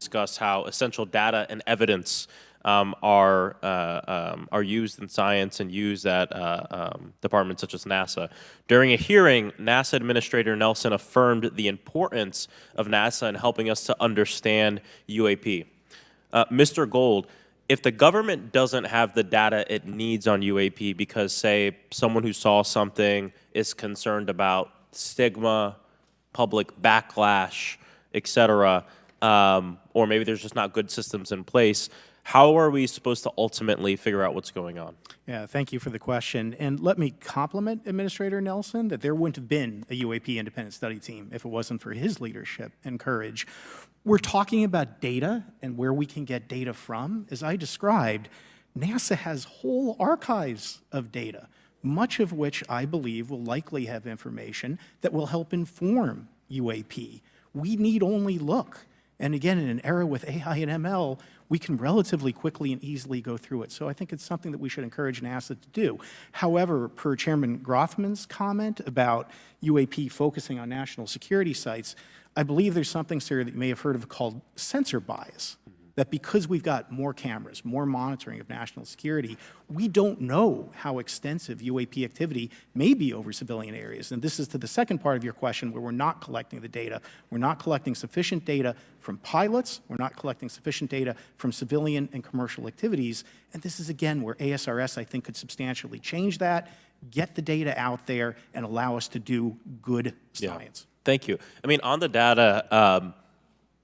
discuss how essential data and evidence are used in science and used at departments such as NASA. During a hearing, NASA Administrator Nelson affirmed the importance of NASA in helping us to understand UAP. Mr. Gold, if the government doesn't have the data it needs on UAP because, say, someone who saw something is concerned about stigma, public backlash, et cetera, or maybe there's just not good systems in place, how are we supposed to ultimately figure out what's going on? Yeah, thank you for the question. And let me compliment Administrator Nelson that there wouldn't have been a UAP independent study team if it wasn't for his leadership and courage. We're talking about data and where we can get data from. As I described, NASA has whole archives of data, much of which I believe will likely have information that will help inform UAP. We need only look. And again, in an era with AI and ML, we can relatively quickly and easily go through it. So I think it's something that we should encourage NASA to do. However, per Chairman Grothman's comment about UAP focusing on national security sites, I believe there's something, sir, that you may have heard of called sensor bias. That because we've got more cameras, more monitoring of national security, we don't know how extensive UAP activity may be over civilian areas. And this is to the second part of your question where we're not collecting the data. We're not collecting sufficient data from pilots. We're not collecting sufficient data from civilian and commercial activities. And this is, again, where ASRS, I think, could substantially change that, get the data out there, and allow us to do good science. Yeah. Thank you. I mean, on the data,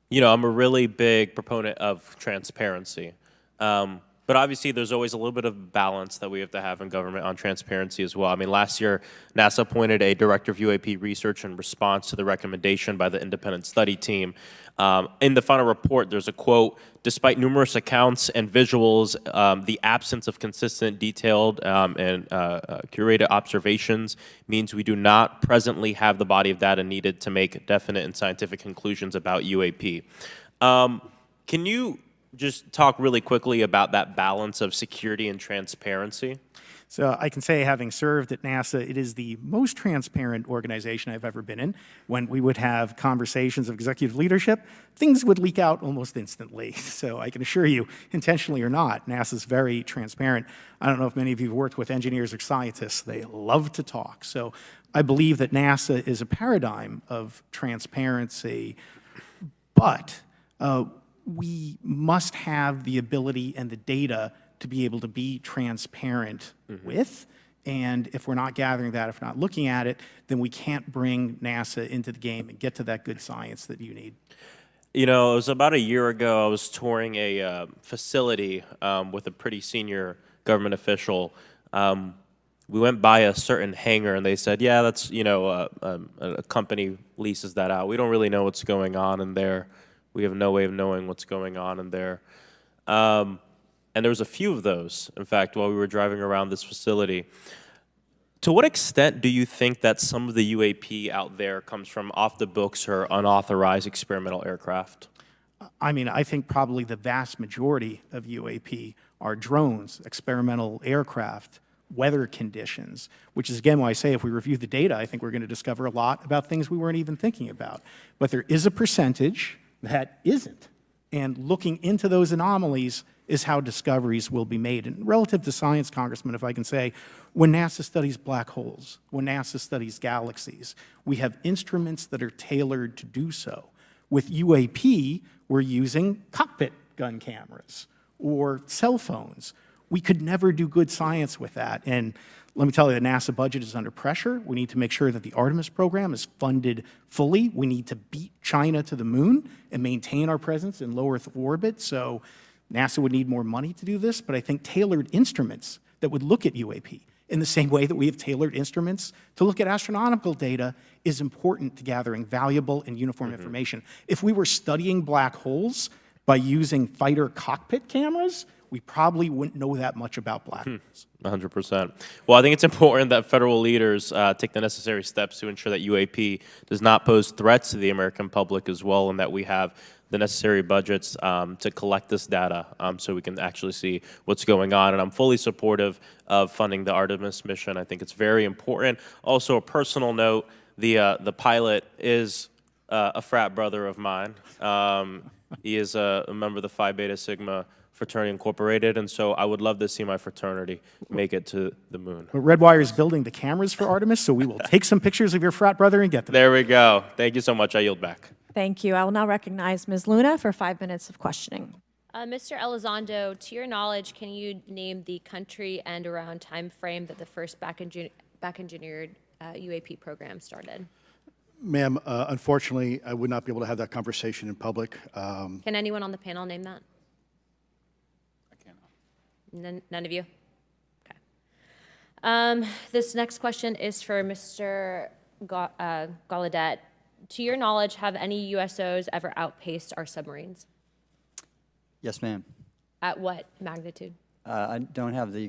you know, I'm a really big proponent of transparency. But obviously, there's always a little bit of balance that we have to have in government on transparency as well. I mean, last year, NASA appointed a director of UAP research in response to the recommendation by the independent study team. In the final report, there's a quote, "Despite numerous accounts and visuals, the absence of consistent, detailed, and curated observations means we do not presently have the body of data needed to make definite and scientific conclusions about UAP." Can you just talk really quickly about that balance of security and transparency? So I can say, having served at NASA, it is the most transparent organization I've ever been in. When we would have conversations of executive leadership, things would leak out almost instantly. So I can assure you, intentionally or not, NASA's very transparent. I don't know if many of you have worked with engineers or scientists. They love to talk. So I believe that NASA is a paradigm of transparency, but we must have the ability and the data to be able to be transparent with. And if we're not gathering that, if we're not looking at it, then we can't bring NASA into the game and get to that good science that you need. You know, it was about a year ago, I was touring a facility with a pretty senior government official. We went by a certain hangar and they said, yeah, that's, you know, a company leases that out. We don't really know what's going on in there. We have no way of knowing what's going on in there. And there was a few of those, in fact, while we were driving around this facility. To what extent do you think that some of the UAP out there comes from off the books or unauthorized experimental aircraft? I mean, I think probably the vast majority of UAP are drones, experimental aircraft, weather conditions, which is, again, why I say if we review the data, I think we're going to discover a lot about things we weren't even thinking about. But there is a percentage that isn't. And looking into those anomalies is how discoveries will be made. And relative to science, Congressman, if I can say, when NASA studies black holes, when NASA studies galaxies, we have instruments that are tailored to do so. With UAP, we're using cockpit gun cameras or cell phones. We could never do good science with that. And let me tell you, the NASA budget is under pressure. We need to make sure that the Artemis program is funded fully. We need to beat China to the moon and maintain our presence in low Earth orbit. So NASA would need more money to do this, but I think tailored instruments that would look at UAP in the same way that we have tailored instruments to look at astronomical data is important to gathering valuable and uniform information. If we were studying black holes by using fighter cockpit cameras, we probably wouldn't know that much about black holes. 100%. Well, I think it's important that federal leaders take the necessary steps to ensure that UAP does not pose threats to the American public as well, and that we have the necessary budgets to collect this data so we can actually see what's going on. And I'm fully supportive of funding the Artemis mission. I think it's very important. Also, a personal note, the pilot is a frat brother of mine. He is a member of the Phi Beta Sigma Fraternity Incorporated, and so I would love to see my fraternity make it to the moon. But Redwire is building the cameras for Artemis, so we will take some pictures of your frat brother and get them. There we go. Thank you so much. I yield back. Thank you. I will now recognize Ms. Luna for 5 minutes of questioning. Mr. Elizondo, to your knowledge, can you name the country and around time frame that the first back engineered UAP program started? Ma'am, unfortunately, I would not be able to have that conversation in public. Can anyone on the panel name that? I can't. None of you? Okay. This next question is for Mr. Gallaudet. To your knowledge, have any USOs ever outpaced our submarines? Yes, ma'am. At what magnitude? I don't have the